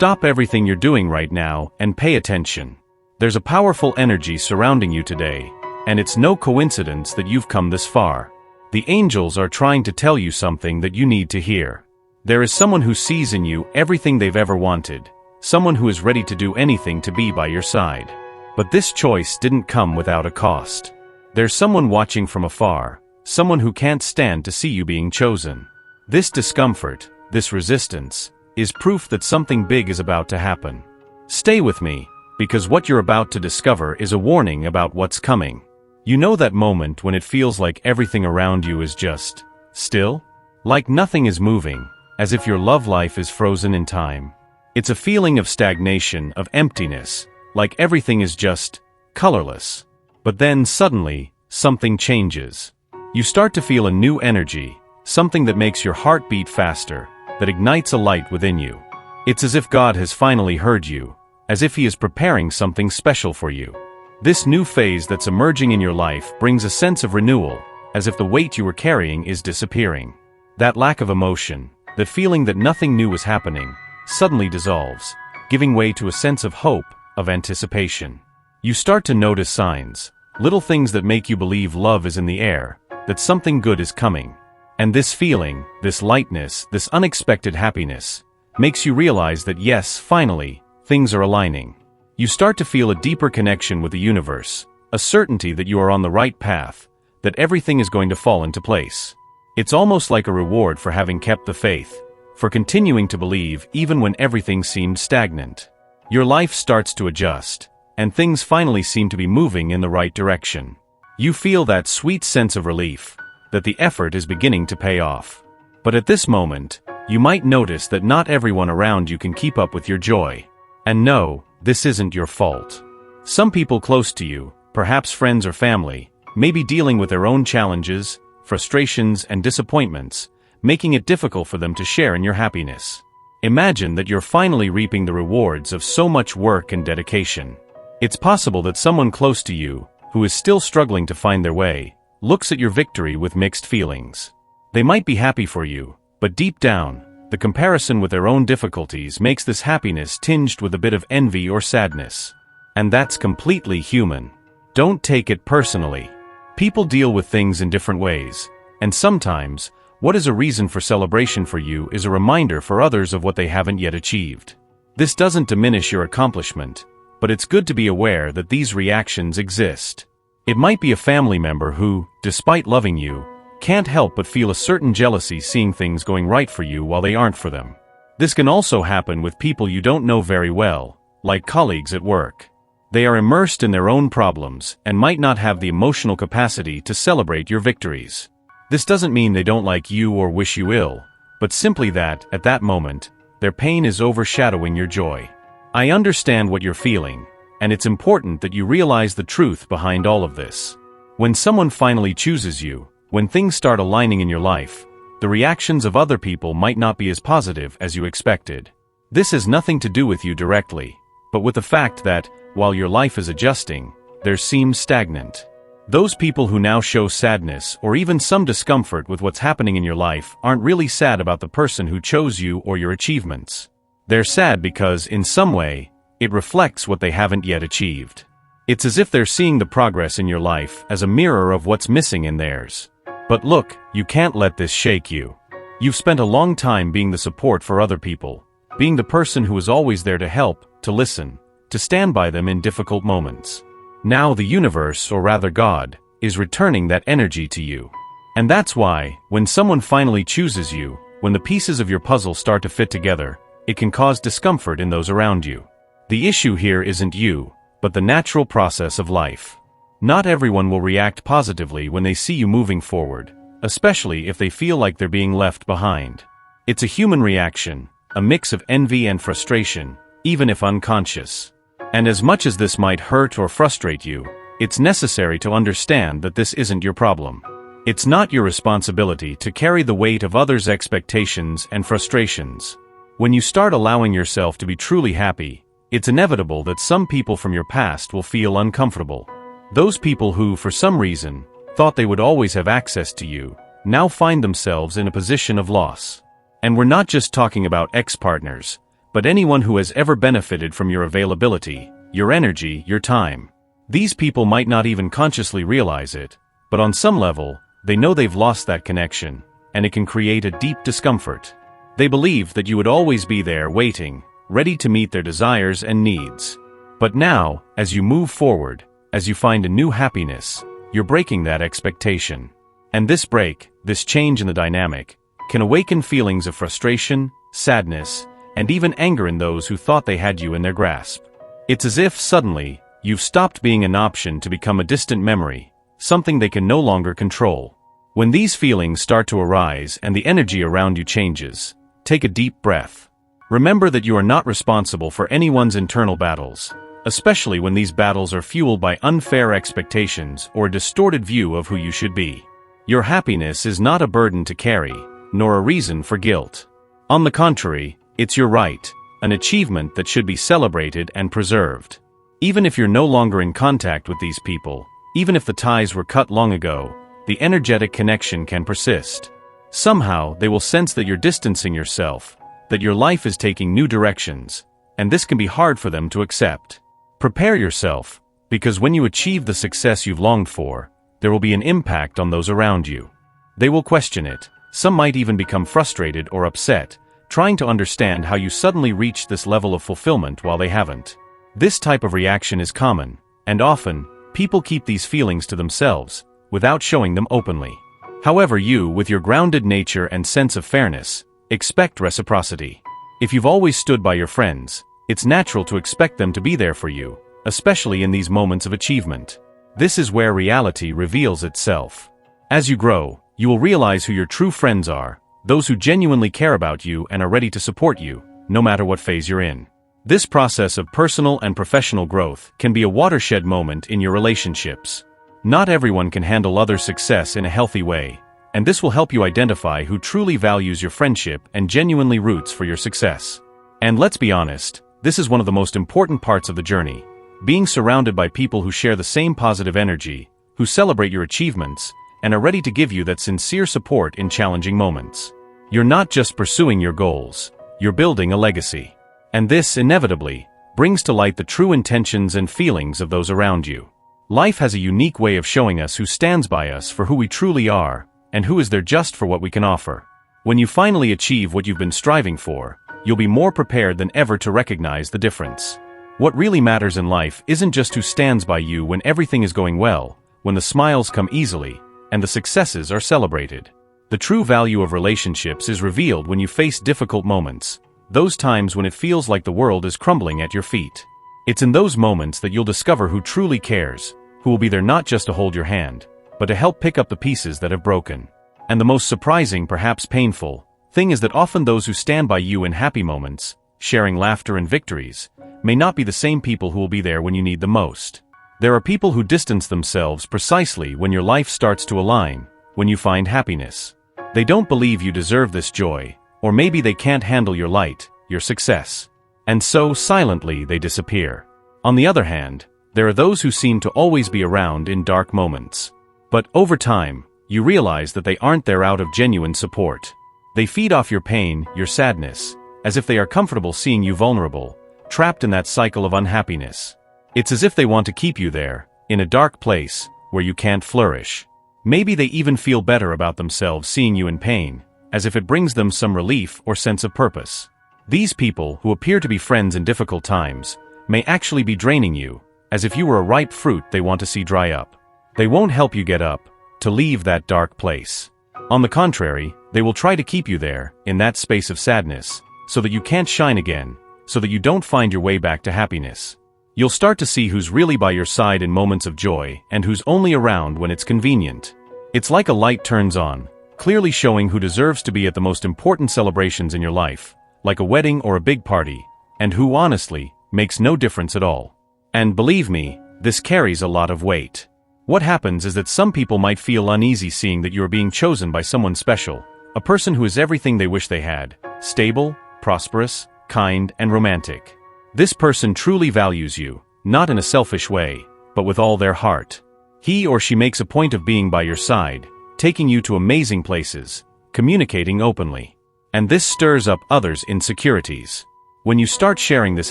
stop everything you're doing right now and pay attention. There's a powerful energy surrounding you today, and it's no coincidence that you've come this far. The angels are trying to tell you something that you need to hear. There is someone who sees in you everything they've ever wanted, someone who is ready to do anything to be by your side. But this choice didn't come without a cost. There's someone watching from afar, someone who can't stand to see you being chosen. This discomfort, this resistance, is proof that something big is about to happen. Stay with me, because what you're about to discover is a warning about what's coming. You know that moment when it feels like everything around you is just still? Like nothing is moving, as if your love life is frozen in time. It's a feeling of stagnation, of emptiness, like everything is just colorless. But then suddenly, something changes. You start to feel a new energy, something that makes your heart beat faster, that ignites a light within you. It's as if God has finally heard you, as if He is preparing something special for you. This new phase that's emerging in your life brings a sense of renewal, as if the weight you were carrying is disappearing. That lack of emotion, that feeling that nothing new is happening, suddenly dissolves, giving way to a sense of hope, of anticipation. You start to notice signs, little things that make you believe love is in the air, that something good is coming. And this feeling, this lightness, this unexpected happiness, makes you realize that yes, finally, things are aligning. You start to feel a deeper connection with the universe, a certainty that you are on the right path, that everything is going to fall into place. It's almost like a reward for having kept the faith, for continuing to believe even when everything seemed stagnant. Your life starts to adjust, and things finally seem to be moving in the right direction. You feel that sweet sense of relief, that the effort is beginning to pay off. But at this moment, you might notice that not everyone around you can keep up with your joy. And no, this isn't your fault. Some people close to you, perhaps friends or family, may be dealing with their own challenges, frustrations, and disappointments, making it difficult for them to share in your happiness. Imagine that you're finally reaping the rewards of so much work and dedication. It's possible that someone close to you, who is still struggling to find their way, looks at your victory with mixed feelings. They might be happy for you, but deep down, the comparison with their own difficulties makes this happiness tinged with a bit of envy or sadness. And that's completely human. Don't take it personally. People deal with things in different ways, and sometimes, what is a reason for celebration for you is a reminder for others of what they haven't yet achieved. This doesn't diminish your accomplishment, but it's good to be aware that these reactions exist. It might be a family member who, despite loving you, can't help but feel a certain jealousy seeing things going right for you while they aren't for them. This can also happen with people you don't know very well, like colleagues at work. They are immersed in their own problems and might not have the emotional capacity to celebrate your victories. This doesn't mean they don't like you or wish you ill, but simply that, at that moment, their pain is overshadowing your joy. I understand what you're feeling, and it's important that you realize the truth behind all of this. When someone finally chooses you, when things start aligning in your life, the reactions of other people might not be as positive as you expected. This has nothing to do with you directly, but with the fact that, while your life is adjusting, there seems stagnant. Those people who now show sadness or even some discomfort with what's happening in your life aren't really sad about the person who chose you or your achievements. They're sad because, in some way, it reflects what they haven't yet achieved. It's as if they're seeing the progress in your life as a mirror of what's missing in theirs. But look, you can't let this shake you. You've spent a long time being the support for other people, being the person who is always there to help, to listen, to stand by them in difficult moments. Now the universe, or rather God, is returning that energy to you. And that's why, when someone finally chooses you, when the pieces of your puzzle start to fit together, it can cause discomfort in those around you. The issue here isn't you, but the natural process of life. Not everyone will react positively when they see you moving forward, especially if they feel like they're being left behind. It's a human reaction, a mix of envy and frustration, even if unconscious. And as much as this might hurt or frustrate you, it's necessary to understand that this isn't your problem. It's not your responsibility to carry the weight of others' expectations and frustrations. When you start allowing yourself to be truly happy, it's inevitable that some people from your past will feel uncomfortable. Those people who, for some reason, thought they would always have access to you, now find themselves in a position of loss. And we're not just talking about ex-partners, but anyone who has ever benefited from your availability, your energy, your time. These people might not even consciously realize it, but on some level, they know they've lost that connection, and it can create a deep discomfort. They believe that you would always be there waiting, ready to meet their desires and needs. But now, as you move forward, as you find a new happiness, you're breaking that expectation. And this break, this change in the dynamic, can awaken feelings of frustration, sadness, and even anger in those who thought they had you in their grasp. It's as if suddenly, you've stopped being an option to become a distant memory, something they can no longer control. When these feelings start to arise and the energy around you changes, take a deep breath. Remember that you are not responsible for anyone's internal battles, especially when these battles are fueled by unfair expectations or a distorted view of who you should be. Your happiness is not a burden to carry, nor a reason for guilt. On the contrary, it's your right, an achievement that should be celebrated and preserved. Even if you're no longer in contact with these people, even if the ties were cut long ago, the energetic connection can persist. Somehow, they will sense that you're distancing yourself, that your life is taking new directions, and this can be hard for them to accept. Prepare yourself, because when you achieve the success you've longed for, there will be an impact on those around you. They will question it. Some might even become frustrated or upset, trying to understand how you suddenly reached this level of fulfillment while they haven't. This type of reaction is common, and often, people keep these feelings to themselves, without showing them openly. However, you, with your grounded nature and sense of fairness, expect reciprocity. If you've always stood by your friends, it's natural to expect them to be there for you, especially in these moments of achievement. This is where reality reveals itself. As you grow, you will realize who your true friends are, those who genuinely care about you and are ready to support you, no matter what phase you're in. This process of personal and professional growth can be a watershed moment in your relationships. Not everyone can handle others' success in a healthy way, and this will help you identify who truly values your friendship and genuinely roots for your success. And let's be honest, this is one of the most important parts of the journey. Being surrounded by people who share the same positive energy, who celebrate your achievements, and are ready to give you that sincere support in challenging moments. You're not just pursuing your goals, you're building a legacy. And this, inevitably, brings to light the true intentions and feelings of those around you. Life has a unique way of showing us who stands by us for who we truly are, and who is there just for what we can offer. When you finally achieve what you've been striving for, you'll be more prepared than ever to recognize the difference. What really matters in life isn't just who stands by you when everything is going well, when the smiles come easily, and the successes are celebrated. The true value of relationships is revealed when you face difficult moments, those times when it feels like the world is crumbling at your feet. It's in those moments that you'll discover who truly cares, who will be there not just to hold your hand, but to help pick up the pieces that have broken. And the most surprising, perhaps painful, thing is that often those who stand by you in happy moments, sharing laughter and victories, may not be the same people who will be there when you need them most. There are people who distance themselves precisely when your life starts to align, when you find happiness. They don't believe you deserve this joy, or maybe they can't handle your light, your success. And so, silently, they disappear. On the other hand, there are those who seem to always be around in dark moments. But over time, you realize that they aren't there out of genuine support. They feed off your pain, your sadness, as if they are comfortable seeing you vulnerable, trapped in that cycle of unhappiness. It's as if they want to keep you there, in a dark place, where you can't flourish. Maybe they even feel better about themselves seeing you in pain, as if it brings them some relief or sense of purpose. These people, who appear to be friends in difficult times, may actually be draining you, as if you were a ripe fruit they want to see dry up. They won't help you get up, to leave that dark place. On the contrary, they will try to keep you there, in that space of sadness, so that you can't shine again, so that you don't find your way back to happiness. You'll start to see who's really by your side in moments of joy and who's only around when it's convenient. It's like a light turns on, clearly showing who deserves to be at the most important celebrations in your life, like a wedding or a big party, and who, honestly, makes no difference at all. And believe me, this carries a lot of weight. What happens is that some people might feel uneasy seeing that you are being chosen by someone special, a person who is everything they wish they had, stable, prosperous, kind, and romantic. This person truly values you, not in a selfish way, but with all their heart. He or she makes a point of being by your side, taking you to amazing places, communicating openly. And this stirs up others' insecurities. When you start sharing this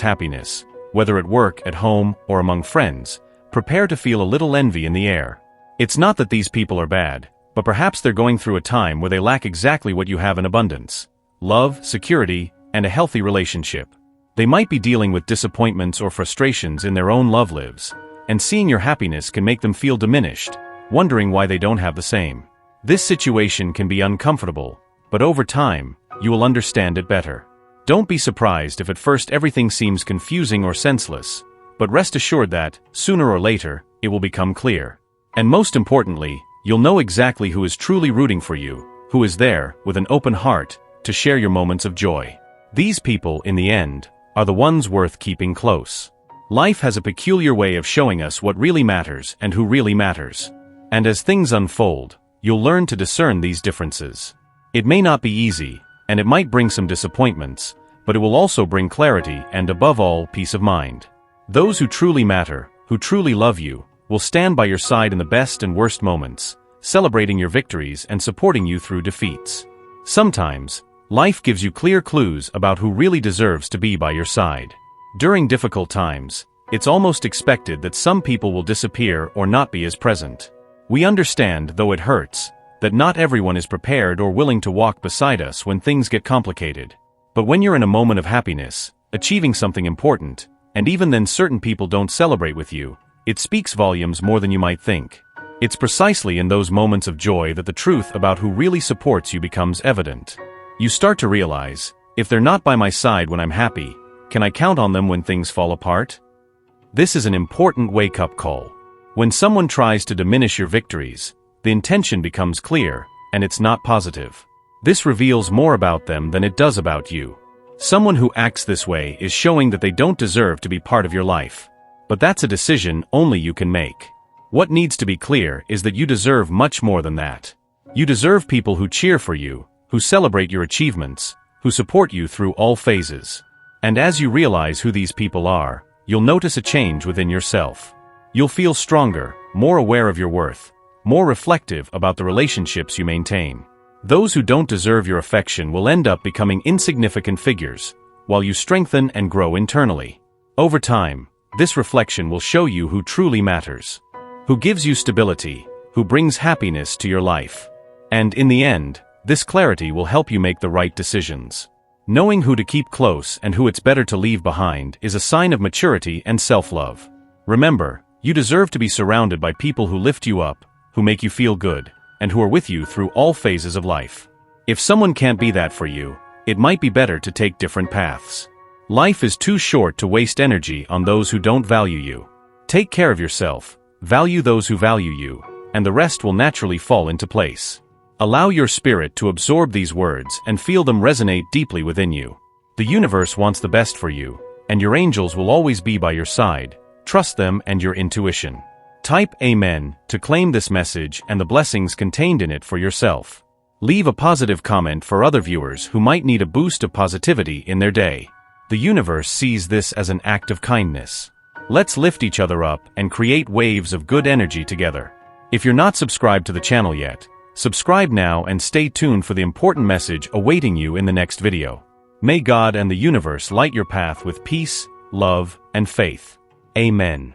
happiness, whether at work, at home, or among friends, prepare to feel a little envy in the air. It's not that these people are bad, but perhaps they're going through a time where they lack exactly what you have in abundance: love, security, and a healthy relationship. They might be dealing with disappointments or frustrations in their own love lives, and seeing your happiness can make them feel diminished, wondering why they don't have the same. This situation can be uncomfortable, but over time, you will understand it better. Don't be surprised if at first everything seems confusing or senseless, but rest assured that, sooner or later, it will become clear. And most importantly, you'll know exactly who is truly rooting for you, who is there, with an open heart, to share your moments of joy. These people, in the end, are the ones worth keeping close. Life has a peculiar way of showing us what really matters and who really matters. And as things unfold, you'll learn to discern these differences. It may not be easy, and it might bring some disappointments, but it will also bring clarity and, above all, peace of mind. Those who truly matter, who truly love you, will stand by your side in the best and worst moments, celebrating your victories and supporting you through defeats. Sometimes, life gives you clear clues about who really deserves to be by your side. During difficult times, it's almost expected that some people will disappear or not be as present. We understand, though it hurts, that not everyone is prepared or willing to walk beside us when things get complicated. But when you're in a moment of happiness, achieving something important, and even then certain people don't celebrate with you, it speaks volumes more than you might think. It's precisely in those moments of joy that the truth about who really supports you becomes evident. You start to realize, if they're not by my side when I'm happy, can I count on them when things fall apart? This is an important wake-up call. When someone tries to diminish your victories, the intention becomes clear, and it's not positive. This reveals more about them than it does about you. Someone who acts this way is showing that they don't deserve to be part of your life. But that's a decision only you can make. What needs to be clear is that you deserve much more than that. You deserve people who cheer for you, who celebrate your achievements, who support you through all phases. And as you realize who these people are, you'll notice a change within yourself. You'll feel stronger, more aware of your worth, more reflective about the relationships you maintain. Those who don't deserve your affection will end up becoming insignificant figures, while you strengthen and grow internally. Over time, this reflection will show you who truly matters, who gives you stability, who brings happiness to your life. And in the end, this clarity will help you make the right decisions. Knowing who to keep close and who it's better to leave behind is a sign of maturity and self-love. Remember, you deserve to be surrounded by people who lift you up, who make you feel good, and who are with you through all phases of life. If someone can't be that for you, it might be better to take different paths. Life is too short to waste energy on those who don't value you. Take care of yourself, value those who value you, and the rest will naturally fall into place. Allow your spirit to absorb these words and feel them resonate deeply within you. The universe wants the best for you, and your angels will always be by your side. Trust them and your intuition. Type Amen to claim this message and the blessings contained in it for yourself. Leave a positive comment for other viewers who might need a boost of positivity in their day. The universe sees this as an act of kindness. Let's lift each other up and create waves of good energy together. If you're not subscribed to the channel yet, subscribe now and stay tuned for the important message awaiting you in the next video. May God and the universe light your path with peace, love, and faith. Amen.